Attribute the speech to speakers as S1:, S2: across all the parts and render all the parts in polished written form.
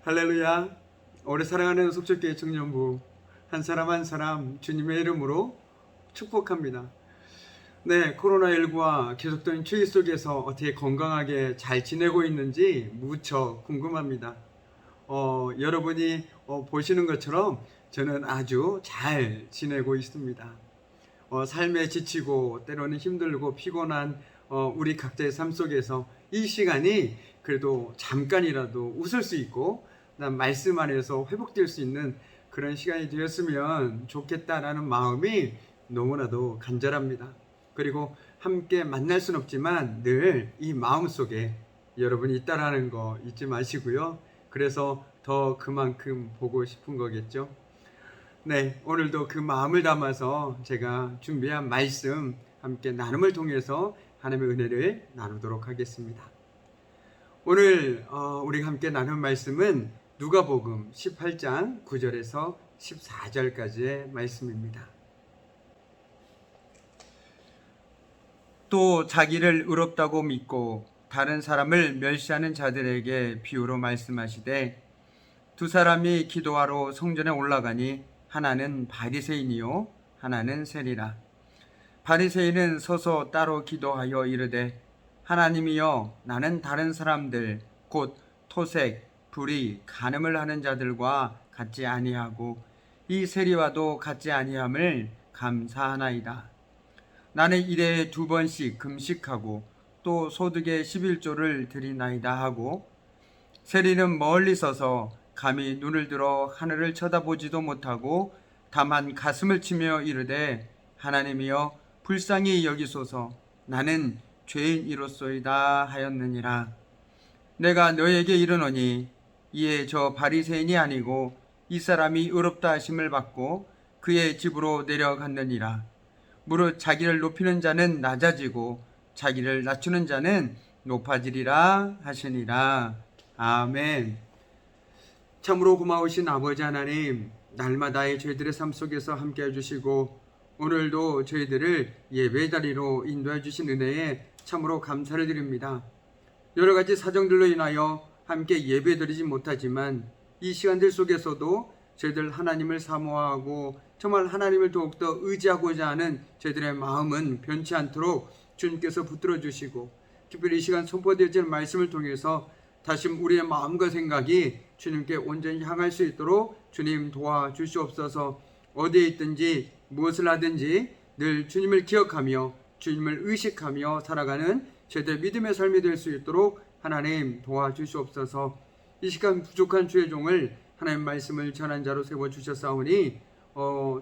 S1: 할렐루야. 오래 사랑하는 속초교회 청년부 한 사람 한 사람 주님의 이름으로 축복합니다. 네, 코로나19와 계속되는 추위 속에서 어떻게 건강하게 잘 지내고 있는지 무척 궁금합니다. 여러분이 보시는 것처럼 저는 아주 잘 지내고 있습니다. 삶에 지치고 때로는 힘들고 피곤한 우리 각자의 삶 속에서 이 시간이 그래도 잠깐이라도 웃을 수 있고 말씀 안에서 회복될 수 있는 그런 시간이 되었으면 좋겠다라는 마음이 너무나도 간절합니다. 그리고 함께 만날 수는 없지만 늘 이 마음속에 여러분이 있다라는 거 잊지 마시고요. 그래서 더 그만큼 보고 싶은 거겠죠. 네, 오늘도 그 마음을 담아서 제가 준비한 말씀 함께 나눔을 통해서 하나님의 은혜를 나누도록 하겠습니다. 오늘 우리가 함께 나눈 말씀은 누가복음 18장 9절에서 14절까지의 말씀입니다. 또 자기를 의롭다고 믿고 다른 사람을 멸시하는 자들에게 비유로 말씀하시되 두 사람이 기도하러 성전에 올라가니 하나는 바리새인이요 하나는 세리라. 바리새인은 서서 따로 기도하여 이르되 하나님이여, 나는 다른 사람들 곧 토색, 불의, 간음을 하는 자들과 같지 아니하고 이 세리와도 같지 아니함을 감사하나이다. 나는 일에 2번씩 금식하고 또 소득의 11조를 드리나이다 하고, 세리는 멀리 서서 감히 눈을 들어 하늘을 쳐다보지도 못하고 다만 가슴을 치며 이르되 하나님이여, 불쌍히 여기소서, 나는 죄인이로소이다 하였느니라. 내가 너에게 이르노니 이에 저 바리새인이 아니고 이 사람이 의롭다 하심을 받고 그의 집으로 내려갔느니라. 무릇 자기를 높이는 자는 낮아지고 자기를 낮추는 자는 높아지리라 하시니라. 아멘. 참으로 고마우신 아버지 하나님, 날마다의 저희들의 삶 속에서 함께 해주시고 오늘도 저희들을 예배 자리로 인도해 주신 은혜에 참으로 감사를 드립니다. 여러 가지 사정들로 인하여 함께 예배 드리지 못하지만 이 시간들 속에서도 저희들 하나님을 사모하고 정말 하나님을 더욱더 의지하고자 하는 저희들의 마음은 변치 않도록 주님께서 붙들어 주시고, 특별히 이 시간 선포되어지는 말씀을 통해서 다시 우리의 마음과 생각이 주님께 온전히 향할 수 있도록 주님 도와주시옵소서. 어디에 있든지 무엇을 하든지 늘 주님을 기억하며 주님을 의식하며 살아가는 저희들의 믿음의 삶이 될 수 있도록 하나님 도와주시옵소서. 이 시간 부족한 주의 종을 하나님 말씀을 전한 자로 세워주셨사오니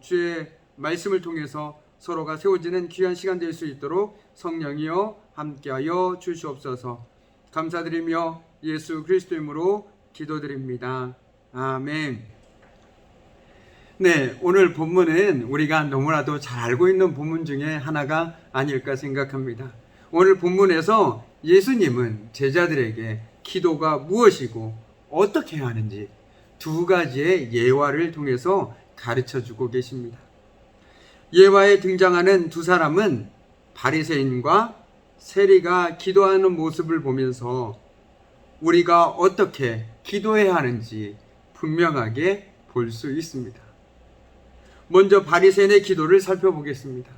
S1: 주의 말씀을 통해서 서로가 세워지는 귀한 시간 될 수 있도록 성령이여 함께하여 주시옵소서. 감사드리며 예수 그리스도 이름으로 기도드립니다. 아멘. 네, 오늘 본문은 우리가 너무나도 잘 알고 있는 본문 중에 하나가 아닐까 생각합니다. 오늘 본문에서 예수님은 제자들에게 기도가 무엇이고 어떻게 해야 하는지 두 가지의 예화를 통해서 가르쳐주고 계십니다. 예화에 등장하는 두 사람은 바리새인과 세리가 기도하는 모습을 보면서 우리가 어떻게 기도해야 하는지 분명하게 볼 수 있습니다. 먼저 바리새인의 기도를 살펴보겠습니다.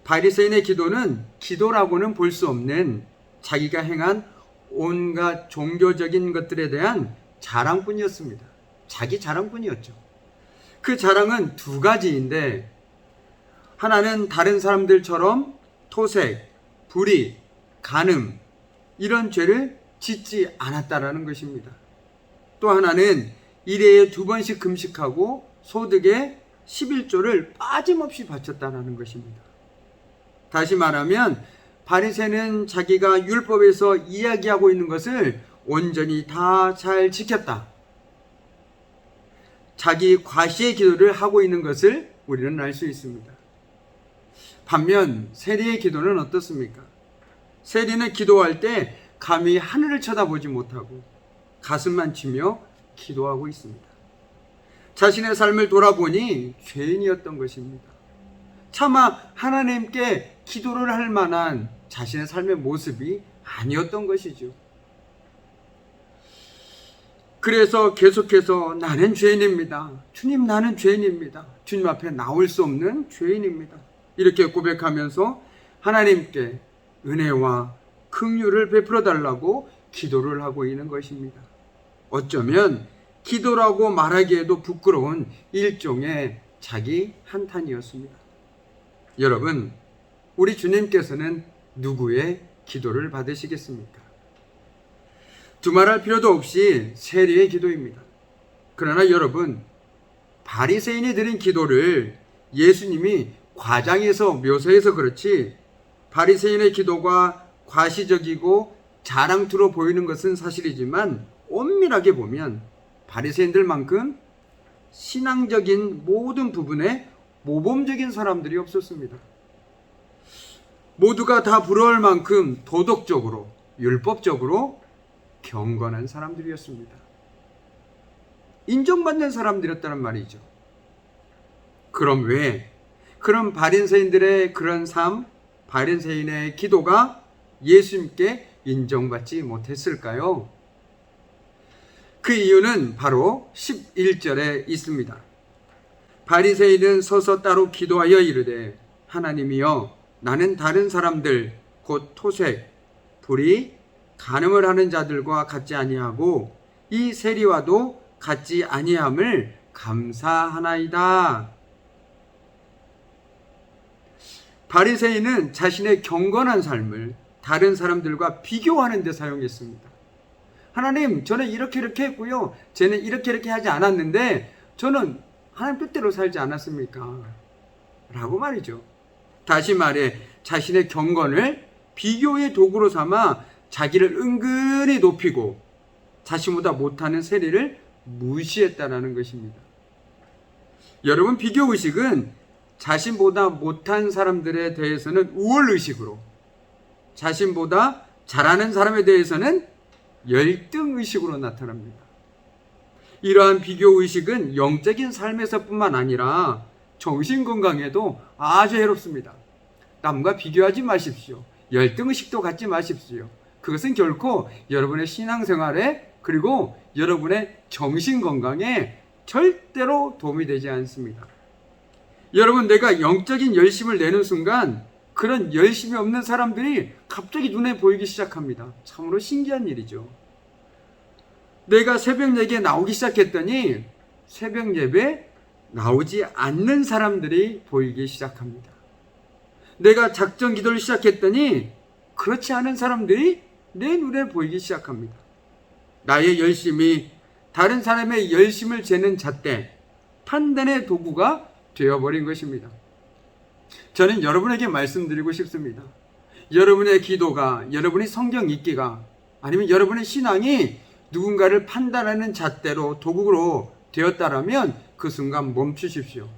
S1: 바리새인의 기도는 기도라고는 볼 수 없는 자기가 행한 온갖 종교적인 것들에 대한 자랑뿐이었습니다. 자기 자랑뿐이었죠. 그 자랑은 두 가지인데, 하나는 다른 사람들처럼 토색, 불의, 간음 이런 죄를 짓지 않았다라는 것입니다. 또 하나는 일회에 2번씩 금식하고 소득의 11조를 빠짐없이 바쳤다는 것입니다. 다시 말하면 바리새인은 자기가 율법에서 이야기하고 있는 것을 온전히 다 잘 지켰다. 자기 과시의 기도를 하고 있는 것을 우리는 알 수 있습니다. 반면 세리의 기도는 어떻습니까? 세리는 기도할 때 감히 하늘을 쳐다보지 못하고 가슴만 치며 기도하고 있습니다. 자신의 삶을 돌아보니 죄인이었던 것입니다. 차마 하나님께 기도를 할 만한 자신의 삶의 모습이 아니었던 것이죠. 그래서 계속해서 나는 죄인입니다. 주님, 나는 죄인입니다. 주님 앞에 나올 수 없는 죄인입니다. 이렇게 고백하면서 하나님께 은혜와 긍휼을 베풀어 달라고 기도를 하고 있는 것입니다. 어쩌면 기도라고 말하기에도 부끄러운 일종의 자기 한탄이었습니다. 여러분, 우리 주님께서는 누구의 기도를 받으시겠습니까? 두말할 필요도 없이 세리의 기도입니다. 그러나 여러분, 바리새인이 드린 기도를 예수님이 과장해서 묘사해서 그렇지, 바리새인의 기도가 과시적이고 자랑투로 보이는 것은 사실이지만 엄밀하게 보면 바리새인들만큼 신앙적인 모든 부분에 모범적인 사람들이 없었습니다. 모두가 다 부러울 만큼 도덕적으로, 율법적으로 경건한 사람들이었습니다. 인정받는 사람들이었다는 말이죠. 그럼 왜 그런 바리새인들의 그런 삶, 바리새인의 기도가 예수님께 인정받지 못했을까요? 그 이유는 바로 11절에 있습니다. 바리새인은 서서 따로 기도하여 이르되 하나님이여, 나는 다른 사람들 곧 토색, 불의, 간음을 하는 자들과 같지 아니하고 이 세리와도 같지 아니함을 감사하나이다. 바리새인은 자신의 경건한 삶을 다른 사람들과 비교하는 데 사용했습니다. 하나님, 저는 이렇게 했고요. 쟤는 이렇게 하지 않았는데 저는 하나님 뜻대로 살지 않았습니까? 라고 말이죠. 다시 말해 자신의 경건을 비교의 도구로 삼아 자기를 은근히 높이고 자신보다 못하는 세리를 무시했다라는 것입니다. 여러분, 비교의식은 자신보다 못한 사람들에 대해서는 우월의식으로, 자신보다 잘하는 사람에 대해서는 열등의식으로 나타납니다. 이러한 비교의식은 영적인 삶에서뿐만 아니라 정신건강에도 아주 해롭습니다. 남과 비교하지 마십시오. 열등의식도 갖지 마십시오. 그것은 결코 여러분의 신앙생활에, 그리고 여러분의 정신건강에 절대로 도움이 되지 않습니다. 여러분, 내가 영적인 열심을 내는 순간 그런 열심이 없는 사람들이 갑자기 눈에 보이기 시작합니다. 참으로 신기한 일이죠. 내가 새벽 예배에 나오기 시작했더니 새벽 예배 나오지 않는 사람들이 보이기 시작합니다. 내가 작정 기도를 시작했더니 그렇지 않은 사람들이 내 눈에 보이기 시작합니다. 나의 열심이 다른 사람의 열심을 재는 잣대, 판단의 도구가 되어버린 것입니다. 저는 여러분에게 말씀드리고 싶습니다. 여러분의 기도가, 여러분의 성경 읽기가, 아니면 여러분의 신앙이 누군가를 판단하는 잣대로, 도구로 되었다라면 그 순간 멈추십시오.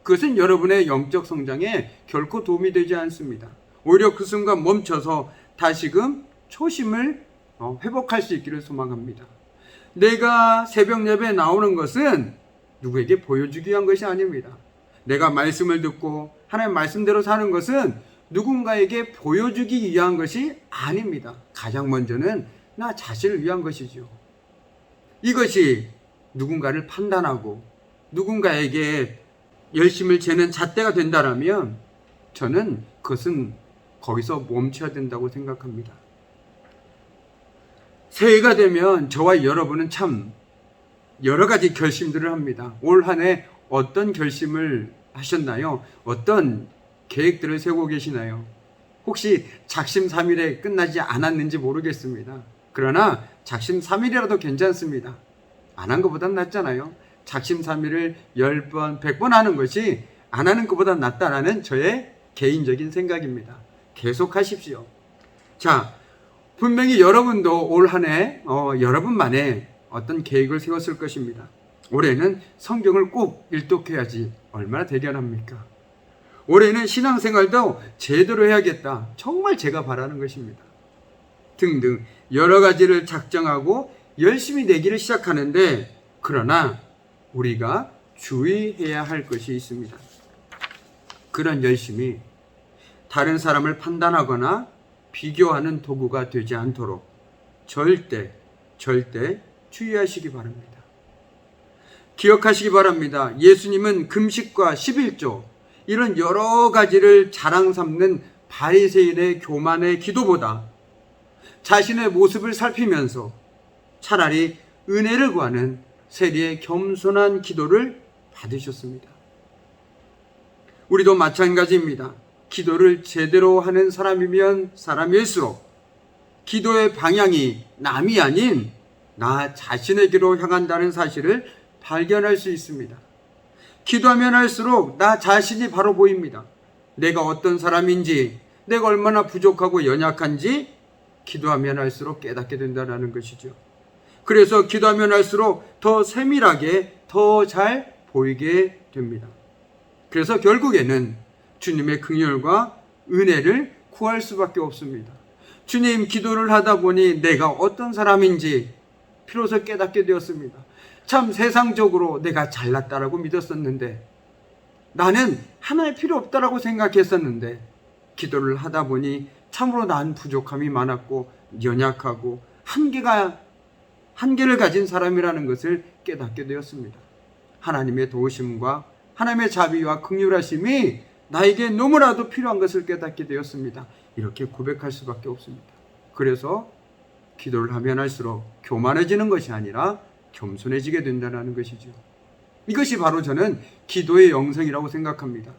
S1: 그것은 여러분의 영적 성장에 결코 도움이 되지 않습니다. 오히려 그 순간 멈춰서 다시금 초심을 회복할 수 있기를 소망합니다. 내가 새벽 예배에 나오는 것은 누구에게 보여주기 위한 것이 아닙니다. 내가 말씀을 듣고 하나님 말씀대로 사는 것은 누군가에게 보여주기 위한 것이 아닙니다. 가장 먼저는 나 자신을 위한 것이죠. 이것이 누군가를 판단하고 누군가에게 열심을 재는 잣대가 된다면 저는 그것은 거기서 멈춰야 된다고 생각합니다. 새해가 되면 저와 여러분은 참 여러 가지 결심들을 합니다. 올 한 해 어떤 결심을 하셨나요? 어떤 계획들을 세우고 계시나요? 혹시 작심삼일에 끝나지 않았는지 모르겠습니다. 그러나 작심삼일이라도 괜찮습니다. 안 한 것보단 낫잖아요. 작심삼일을 10번, 100번 하는 것이 안 하는 것보다 낫다라는 저의 개인적인 생각입니다. 계속 하십시오. 자, 분명히 여러분도 올 한 해 여러분만의 어떤 계획을 세웠을 것입니다. 올해는 성경을 꼭 일독해야지 얼마나 대견합니까? 올해는 신앙생활도 제대로 해야겠다. 정말 제가 바라는 것입니다. 등등 여러 가지를 작정하고 열심히 내기를 시작하는데, 그러나 우리가 주의해야 할 것이 있습니다. 그런 열심이 다른 사람을 판단하거나 비교하는 도구가 되지 않도록 절대 주의하시기 바랍니다. 기억하시기 바랍니다. 예수님은 금식과 11조 이런 여러 가지를 자랑 삼는 바리새인의 교만의 기도보다 자신의 모습을 살피면서 차라리 은혜를 구하는 세리의 겸손한 기도를 받으셨습니다. 우리도 마찬가지입니다. 기도를 제대로 하는 사람이면 사람일수록 기도의 방향이 남이 아닌 나 자신에게로 향한다는 사실을 발견할 수 있습니다. 기도하면 할수록 나 자신이 바로 보입니다. 내가 어떤 사람인지, 내가 얼마나 부족하고 연약한지 기도하면 할수록 깨닫게 된다는 것이죠. 그래서 기도하면 할수록 더 세밀하게 더 잘 보이게 됩니다. 그래서 결국에는 주님의 긍휼과 은혜를 구할 수밖에 없습니다. 주님, 기도를 하다 보니 내가 어떤 사람인지 비로소 깨닫게 되었습니다. 참 세상적으로 내가 잘났다라고 믿었었는데, 나는 하나님 필요 없다라고 생각했었는데, 기도를 하다 보니 참으로 난 부족함이 많았고 연약하고 한계를 가진 사람이라는 것을 깨닫게 되었습니다. 하나님의 도우심과 하나님의 자비와 긍휼하심이 나에게 너무나도 필요한 것을 깨닫게 되었습니다. 이렇게 고백할 수밖에 없습니다. 그래서 기도를 하면 할수록 교만해지는 것이 아니라 겸손해지게 된다는 것이죠. 이것이 바로 저는 기도의 영성이라고 생각합니다.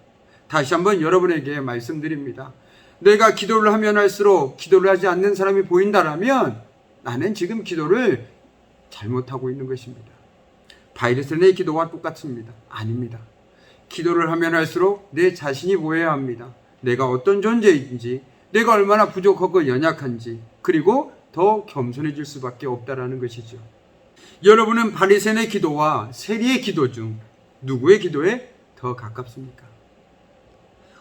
S1: 다시 한번 여러분에게 말씀드립니다. 내가 기도를 하면 할수록 기도를 하지 않는 사람이 보인다라면 나는 지금 기도를 잘못하고 있는 것입니다. 바리새인의 기도와 똑같습니다. 아닙니다. 기도를 하면 할수록 내 자신이 보여야 합니다. 내가 어떤 존재인지, 내가 얼마나 부족하고 연약한지, 그리고 더 겸손해질 수밖에 없다라는 것이죠. 여러분은 바리새인의 기도와 세리의 기도 중 누구의 기도에 더 가깝습니까?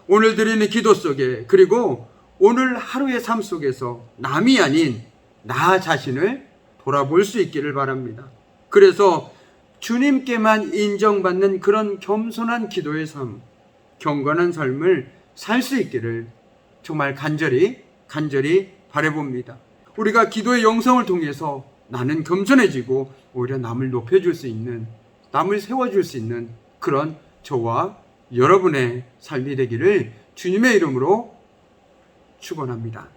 S1: 오늘 드리는 기도 속에, 그리고 오늘 하루의 삶 속에서 남이 아닌 나 자신을 돌아볼 수 있기를 바랍니다. 그래서 주님께만 인정받는 그런 겸손한 기도의 삶, 경건한 삶을 살 수 있기를 정말 간절히 바라봅니다. 우리가 기도의 영성을 통해서 나는 겸손해지고 오히려 남을 높여줄 수 있는, 남을 세워줄 수 있는 그런 저와 여러분의 삶이 되기를 주님의 이름으로 축원합니다.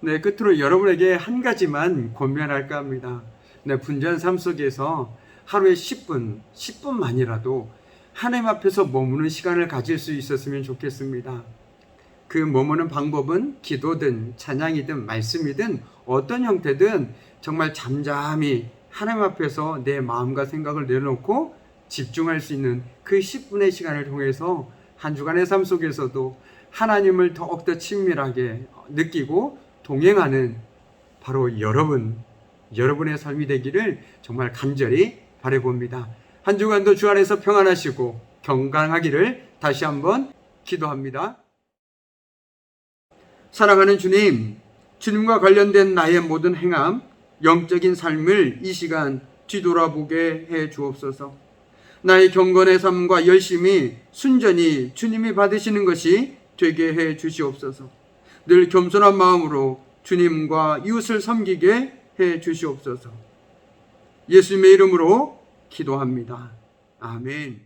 S1: 네, 끝으로 여러분에게 한 가지만 권면할까 합니다. 네, 분주한 삶 속에서 하루에 10분만이라도 하나님 앞에서 머무는 시간을 가질 수 있었으면 좋겠습니다. 그 머무는 방법은 기도든 찬양이든 말씀이든 어떤 형태든 정말 잠잠히 하나님 앞에서 내 마음과 생각을 내려놓고 집중할 수 있는 그 10분의 시간을 통해서 한 주간의 삶 속에서도 하나님을 더욱더 친밀하게 느끼고 동행하는 바로 여러분의 삶이 되기를 정말 간절히 바라봅니다. 한 주간도 주 안에서 평안하시고 건강하기를 다시 한번 기도합니다. 사랑하는 주님, 주님과 관련된 나의 모든 행함, 영적인 삶을 이 시간 뒤돌아보게 해 주옵소서. 나의 경건의 삶과 열심히 순전히 주님이 받으시는 것이 되게 해 주시옵소서. 늘 겸손한 마음으로 주님과 이웃을 섬기게 해 주시옵소서. 예수님의 이름으로 기도합니다. 아멘.